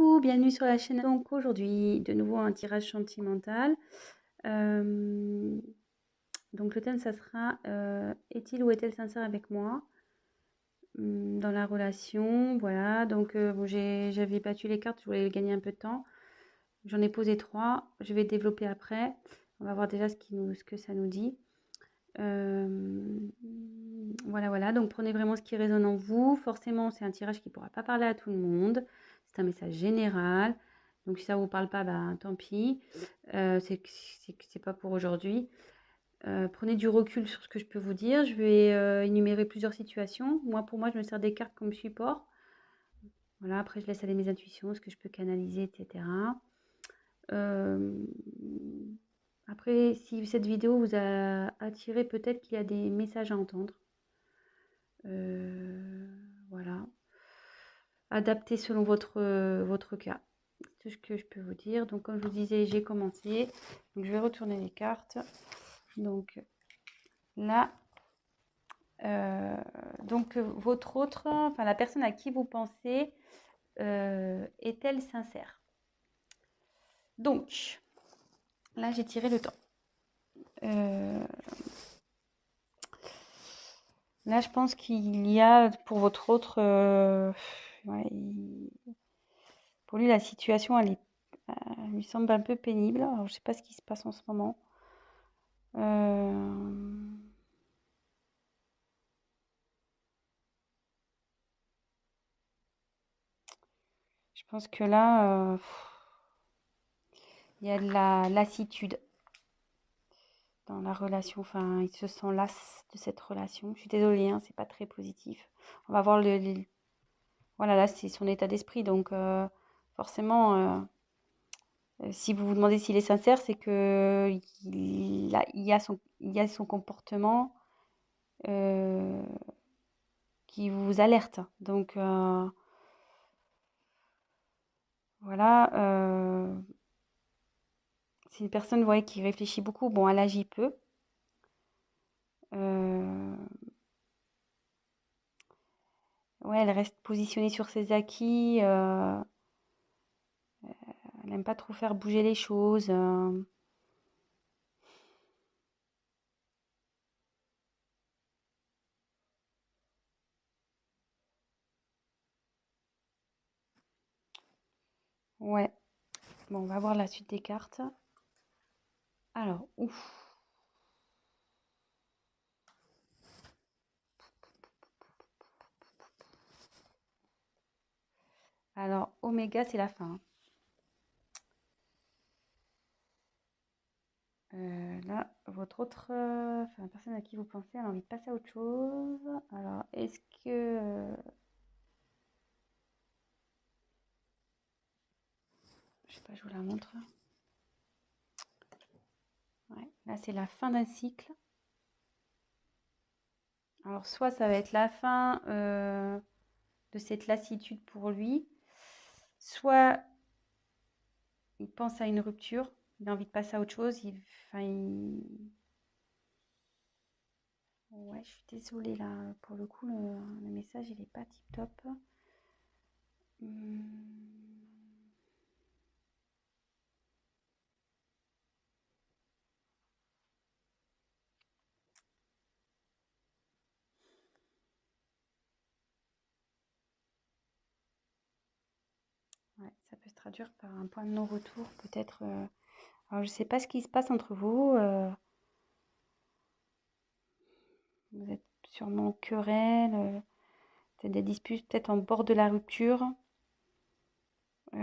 Coucou, bienvenue sur la chaîne. Donc aujourd'hui, de nouveau un tirage sentimental. Donc le thème, ça sera est-il ou est-elle sincère avec moi dans la relation? Voilà, donc bon, j'avais battu les cartes, je voulais gagner un peu de temps. J'en ai posé 3, je vais développer après. On va voir déjà ce que ça nous dit. Voilà, donc prenez vraiment ce qui résonne en vous. Forcément, c'est un tirage qui ne pourra pas parler à tout le monde. C'est un message général. Donc si ça ne vous parle pas, bah, tant pis. C'est pas pour aujourd'hui. Prenez du recul sur ce que je peux vous dire. Je vais énumérer plusieurs situations. Pour moi, je me sers des cartes comme support. Voilà, après, je laisse aller mes intuitions, ce que je peux canaliser, etc. Après, si cette vidéo vous a attiré, peut-être qu'il y a des messages à entendre. Voilà. Adapté selon votre cas. C'est tout ce que je peux vous dire. Donc, comme je vous disais, j'ai commencé. Donc, je vais retourner les cartes. Donc, là, votre autre, enfin, la personne à qui vous pensez, est-elle sincère? Donc, là, j'ai tiré le temps. Là, je pense qu'il y a pour votre autre, ouais, pour lui, la situation, elle lui semble un peu pénible. Alors, je sais pas ce qui se passe en ce moment. Je pense que là, il y a de la lassitude dans la relation. Enfin, il se sent las de cette relation. Je suis désolée, hein, c'est pas très positif. On va voir voilà, là, c'est son état d'esprit. Donc, forcément, si vous vous demandez s'il est sincère, c'est que il y a son comportement qui vous alerte. Donc, voilà. C'est une personne, vous voyez, qui réfléchit beaucoup. Bon, elle agit peu. Ouais, elle reste positionnée sur ses acquis. Elle n'aime pas trop faire bouger les choses. Ouais. Bon, on va voir la suite des cartes. Alors, ouf. Alors, Oméga, c'est la fin. Là, votre autre, enfin, la personne à qui vous pensez, elle a envie de passer à autre chose. Alors, est-ce que... je sais pas, je vous la montre. Ouais, là, c'est la fin d'un cycle. Alors, soit ça va être la fin de cette lassitude pour lui, soit il pense à une rupture, il a envie de passer à autre chose. Ouais, je suis désolée là, pour le coup, le message, il n'est pas tip top. Ouais, ça peut se traduire par un point de non-retour, peut-être. Alors, je ne sais pas ce qui se passe entre vous. Vous êtes sûrement en querelle, peut-être des disputes, peut-être en bord de la rupture. Et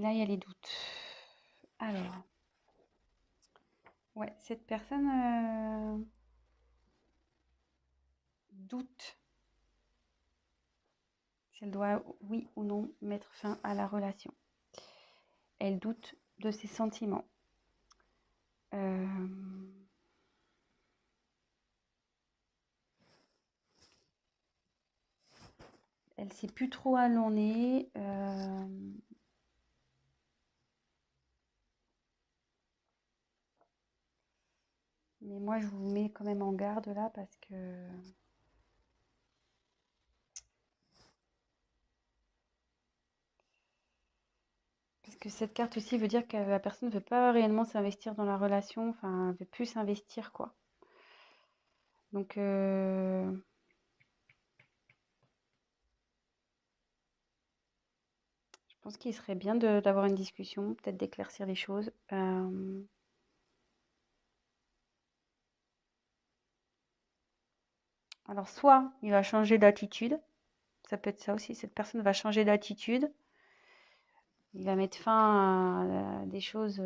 là, il y a les doutes. Alors, ouais, cette personne doute si elle doit, oui ou non, mettre fin à la relation. Elle doute de ses sentiments. Elle sait plus trop où elle en est. Mais moi, je vous mets quand même en garde là parce que cette carte aussi veut dire que la personne ne veut pas réellement s'investir dans la relation, enfin, elle veut plus s'investir, quoi. Donc, je pense qu'il serait bien d'avoir une discussion, peut-être d'éclaircir les choses. Alors, soit il va changer d'attitude, ça peut être ça aussi, cette personne va changer d'attitude, il va mettre fin à des choses,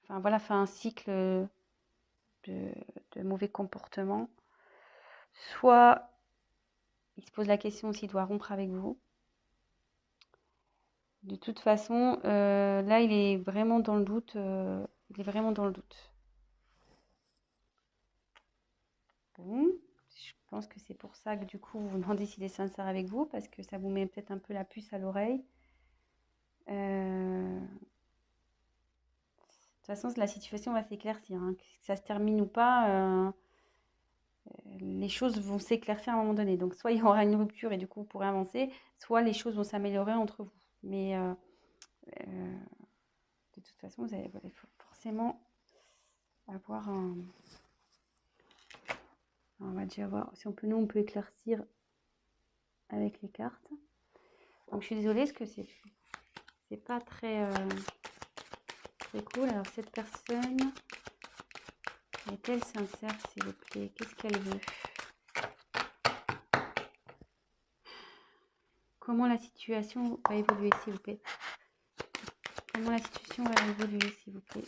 enfin voilà, faire un cycle de, de mauvais comportements. Soit il se pose la question s'il doit rompre avec vous. De toute façon, là, il est vraiment dans le doute. Il est vraiment dans le doute. Bon, je pense que c'est pour ça que du coup, vous vous demandez s'il est sincère avec vous, parce que ça vous met peut-être un peu la puce à l'oreille. De toute façon, la situation va s'éclaircir, hein. Que ça se termine ou pas, les choses vont s'éclaircir à un moment donné. Donc, soit il y aura une rupture et du coup, vous pourrez avancer, soit les choses vont s'améliorer entre vous. Mais euh, de toute façon, voilà, il faut forcément avoir un... On va déjà voir si on peut éclaircir avec les cartes. Donc, je suis désolée parce que c'est pas très cool. Alors, cette personne est-elle sincère, s'il vous plaît? Qu'est-ce qu'elle veut? Comment la situation va évoluer, s'il vous plaît? Comment la situation va évoluer, s'il vous plaît?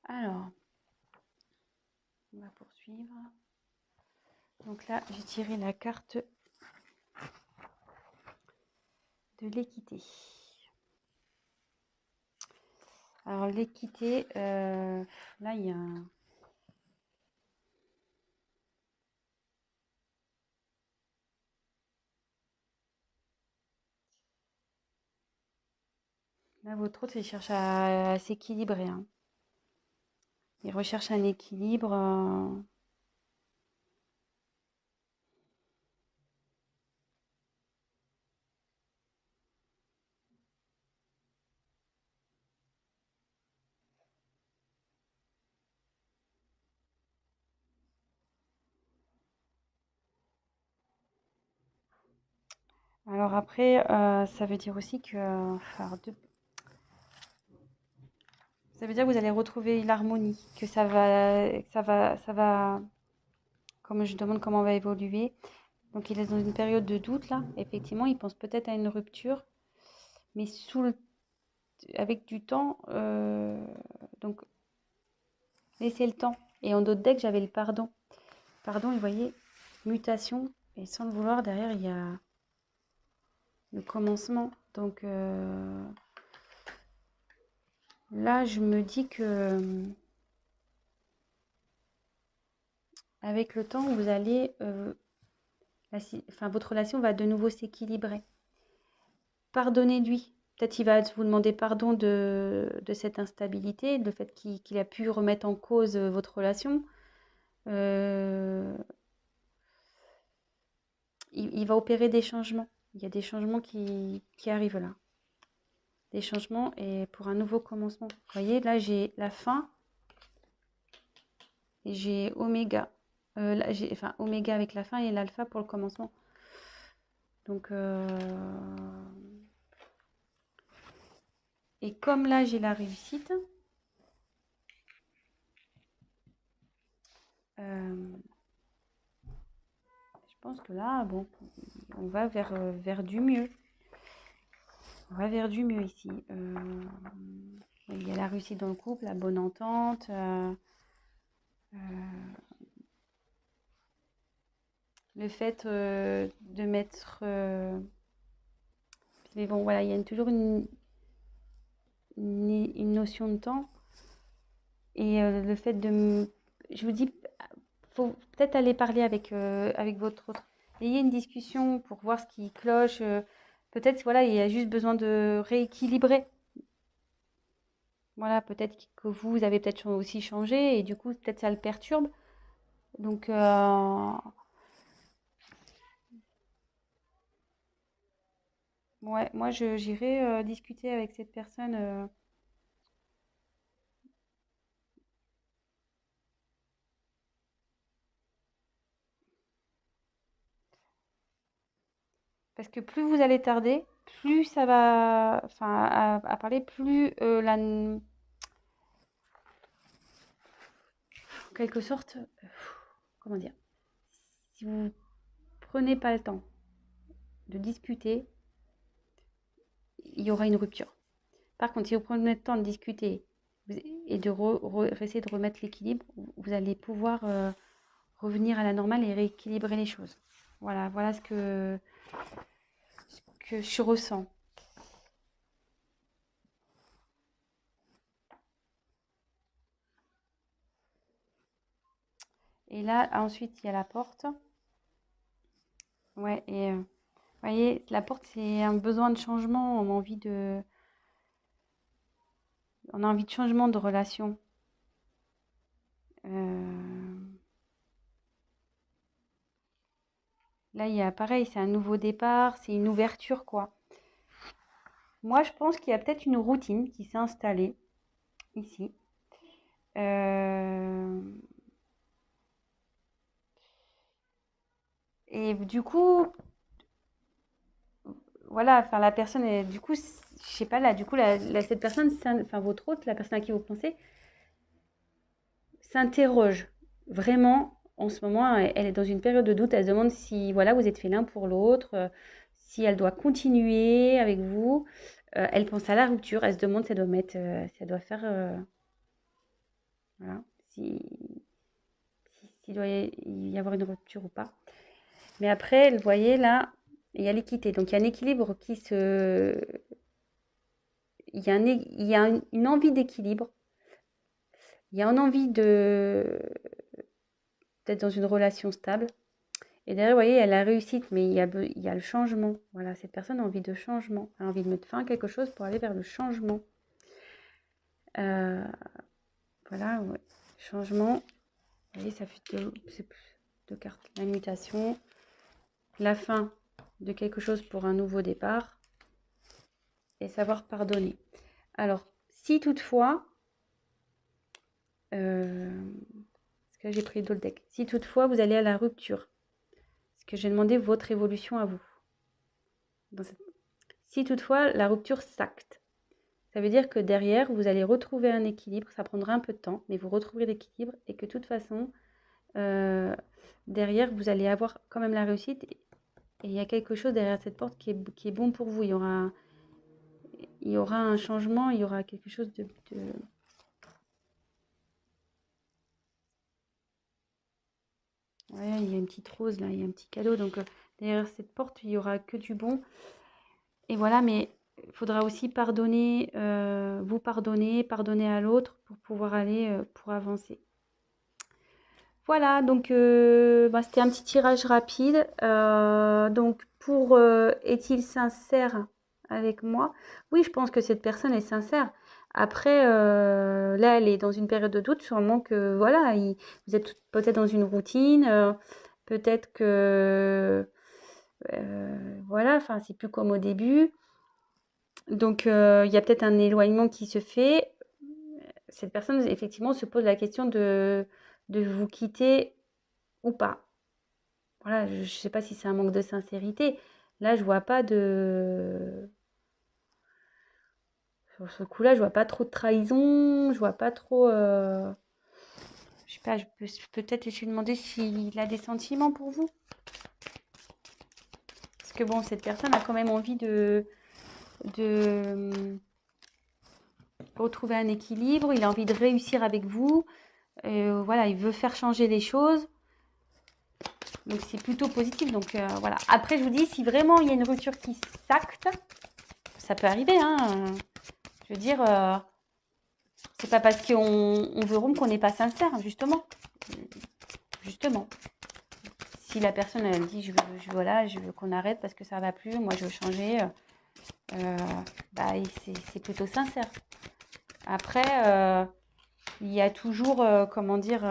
Alors, on va poursuivre. Donc là, j'ai tiré la carte de l'équité. Alors, l'équité, là, il y a un... Là, votre autre, il cherche à s'équilibrer, hein. Il recherche un équilibre. Alors après, ça veut dire aussi que... ça veut dire que vous allez retrouver l'harmonie, que ça va... Comme je demande comment on va évoluer. Donc il est dans une période de doute là. Effectivement, il pense peut-être à une rupture, mais avec du temps. Donc laissez le temps. Et en d'autres decks, j'avais le pardon. Pardon, et vous voyez, mutation. Et sans le vouloir, derrière, il y a le commencement. Donc là, je me dis que avec le temps, vous allez, votre relation va de nouveau s'équilibrer. Pardonnez-lui. Peut-être il va vous demander pardon de cette instabilité, le fait qu'il a pu remettre en cause votre relation. Il va opérer des changements. Il y a des changements qui arrivent là. Des changements et pour un nouveau commencement. Vous voyez, là, j'ai la fin et j'ai oméga. Là, enfin, oméga avec la fin et l'alpha pour le commencement. Donc, et comme là, j'ai la réussite, je pense que là, bon, on va vers du mieux. On va vers du mieux ici. Il y a la réussite dans le couple, la bonne entente. Le fait de mettre... mais bon, voilà, il y a toujours une notion de temps. Et le fait de... Je vous dis, faut peut-être aller parler avec votre autre. Ayez une discussion pour voir ce qui cloche. Peut-être, voilà, il y a juste besoin de rééquilibrer. Voilà, peut-être que vous avez peut-être aussi changé et du coup, peut-être ça le perturbe. Donc, ouais, moi, j'irai discuter avec cette personne. Parce que plus vous allez tarder, plus ça va, enfin, à parler, plus en quelque sorte, comment dire, si vous prenez pas le temps de discuter, il y aura une rupture. Par contre, si vous prenez le temps de discuter et de essayer de remettre l'équilibre, vous allez pouvoir revenir à la normale et rééquilibrer les choses. Voilà ce que je ressens. Et là, ensuite, il y a la porte. Ouais, et vous voyez, la porte, c'est un besoin de changement. On a envie de changement de relation. Là, il y a pareil, c'est un nouveau départ, c'est une ouverture, quoi. Moi, je pense qu'il y a peut-être une routine qui s'est installée ici. Euh, Et du coup, voilà, enfin la personne est, du coup, je sais pas là, du coup, cette personne, enfin votre hôte, la personne à qui vous pensez, s'interroge vraiment en ce moment. Elle est dans une période de doute. Elle se demande si, voilà, vous êtes fait l'un pour l'autre, si elle doit continuer avec vous. Elle pense à la rupture. Elle se demande si elle doit faire, voilà, s'il doit y avoir une rupture ou pas. Mais après, vous voyez là, il y a l'équité. Donc il y a un équilibre il y a une envie d'équilibre. Il y a une envie d'être dans une relation stable. Et derrière, vous voyez, il y a la réussite, mais il y a le changement. Voilà, cette personne a envie de changement. Elle a envie de mettre fin à quelque chose pour aller vers le changement. Euh, voilà, ouais. Changement. Vous voyez, ça fait deux cartes. La mutation. La fin de quelque chose pour un nouveau départ. Et savoir pardonner. Alors, si toutefois, parce que j'ai pris d'autres decks, si toutefois vous allez à la rupture, parce que j'ai demandé votre évolution à vous. Si toutefois la rupture s'acte, ça veut dire que derrière, vous allez retrouver un équilibre, ça prendra un peu de temps, mais vous retrouverez l'équilibre et que de toute façon, derrière, vous allez avoir quand même la réussite et il y a quelque chose derrière cette porte qui est bon pour vous. Il y aura un changement, il y aura quelque chose de... Ouais, il y a une petite rose là, il y a un petit cadeau. Donc derrière cette porte, il y aura que du bon. Et voilà, mais il faudra aussi pardonner, vous pardonner à l'autre pour pouvoir aller, pour avancer. Voilà, donc c'était un petit tirage rapide. Donc pour est-il sincère avec moi? Oui, je pense que cette personne est sincère. Après, là, elle est dans une période de doute, sûrement que voilà, vous êtes peut-être dans une routine, peut-être que voilà, enfin, c'est plus comme au début. Donc, il y a peut-être un éloignement qui se fait. Cette personne, effectivement, se pose la question de vous quitter ou pas. Voilà, je ne sais pas si c'est un manque de sincérité. Là, je vois pas de... Sur ce coup-là, je vois pas trop de trahison, je vois pas trop... Je sais pas, je peux peut-être essayer de demander s'il a des sentiments pour vous. que bon, cette personne a quand même envie de retrouver un équilibre, il a envie de réussir avec vous. Voilà, il veut faire changer les choses. Donc, c'est plutôt positif. Donc, voilà. Après, je vous dis, si vraiment il y a une rupture qui s'acte, ça peut arriver, hein. Je veux dire, c'est pas parce qu'on veut rompre qu'on n'est pas sincère, justement. Justement. Si la personne elle dit voilà, je veux qu'on arrête parce que ça va plus, moi je veux changer, bah, c'est plutôt sincère. Après, il y a toujours, comment dire,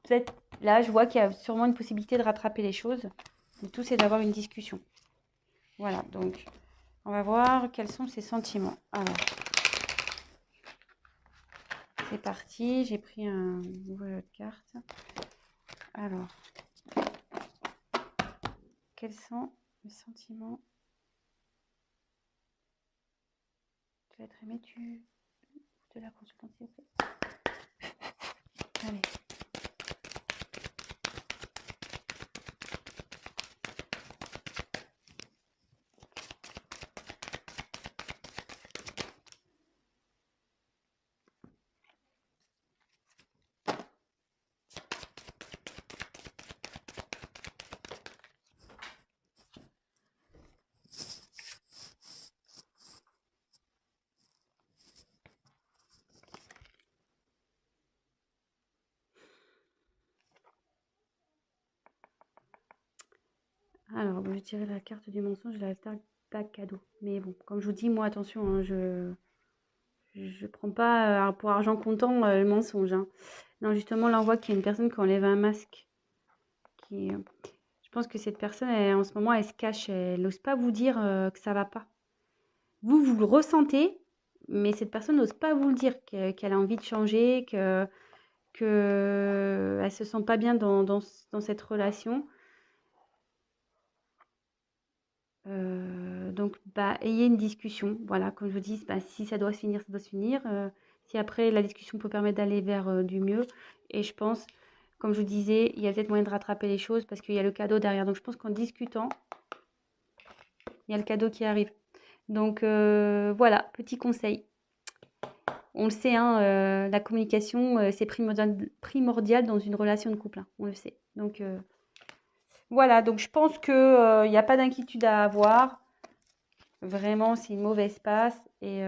peut-être là je vois qu'il y a sûrement une possibilité de rattraper les choses. Le tout c'est d'avoir une discussion. Voilà, donc on va voir quels sont ses sentiments. Alors, c'est parti, j'ai pris un nouveau carte. Alors, quels sont les sentiments? Tu vas être aimé, de la consultante, s'il vous plaît. Allez. Alors, je dirais la carte du mensonge et la carte pas cadeau. Mais bon, comme je vous dis, moi, attention, hein, je prends pas pour argent comptant le mensonge. Hein. Non, justement, là, on voit qu'il y a une personne qui enlève un masque. Je pense que cette personne, en ce moment, elle se cache. Elle n'ose pas vous dire que ça va pas. Vous le ressentez, mais cette personne n'ose pas vous le dire, qu'elle a envie de changer, qu'elle ne se sent pas bien dans cette relation. Donc, bah, ayez une discussion. Voilà, comme je vous dis, bah, si ça doit se finir, ça doit se finir. Si après, la discussion peut permettre d'aller vers du mieux. Et je pense, comme je vous disais, il y a peut-être moyen de rattraper les choses parce qu'il y a le cadeau derrière. Donc, je pense qu'en discutant, il y a le cadeau qui arrive. Donc, voilà, petit conseil. On le sait, hein, la communication, c'est primordial dans une relation de couple. Hein, on le sait. Donc, voilà, donc je pense qu'il n'y a pas d'inquiétude à avoir. Vraiment, c'est une mauvaise passe et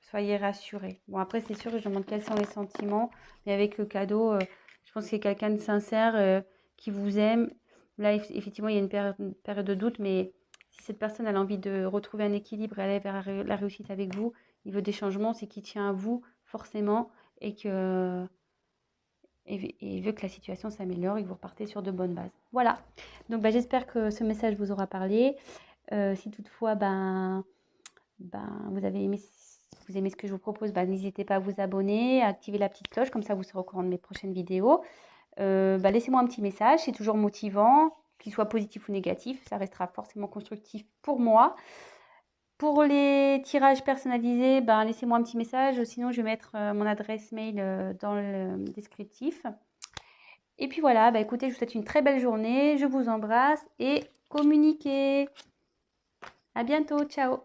soyez rassurés. Bon, après, c'est sûr que je demande quels sont les sentiments, mais avec le cadeau, je pense que c'est quelqu'un de sincère qui vous aime. Là, effectivement, il y a une période de doute, mais si cette personne a envie de retrouver un équilibre et aller vers la réussite avec vous, il veut des changements, c'est qu'il tient à vous forcément et que et veut que la situation s'améliore et que vous repartez sur de bonnes bases. Voilà. Donc, bah, j'espère que ce message vous aura parlé. Si toutefois, vous aimez ce que je vous propose, n'hésitez pas à vous abonner, à activer la petite cloche, comme ça vous serez au courant de mes prochaines vidéos. Laissez-moi un petit message, c'est toujours motivant, qu'il soit positif ou négatif, ça restera forcément constructif pour moi. Pour les tirages personnalisés, laissez-moi un petit message, sinon je vais mettre mon adresse mail dans le descriptif. Et puis voilà, écoutez, je vous souhaite une très belle journée, je vous embrasse et communiquez. À bientôt, ciao.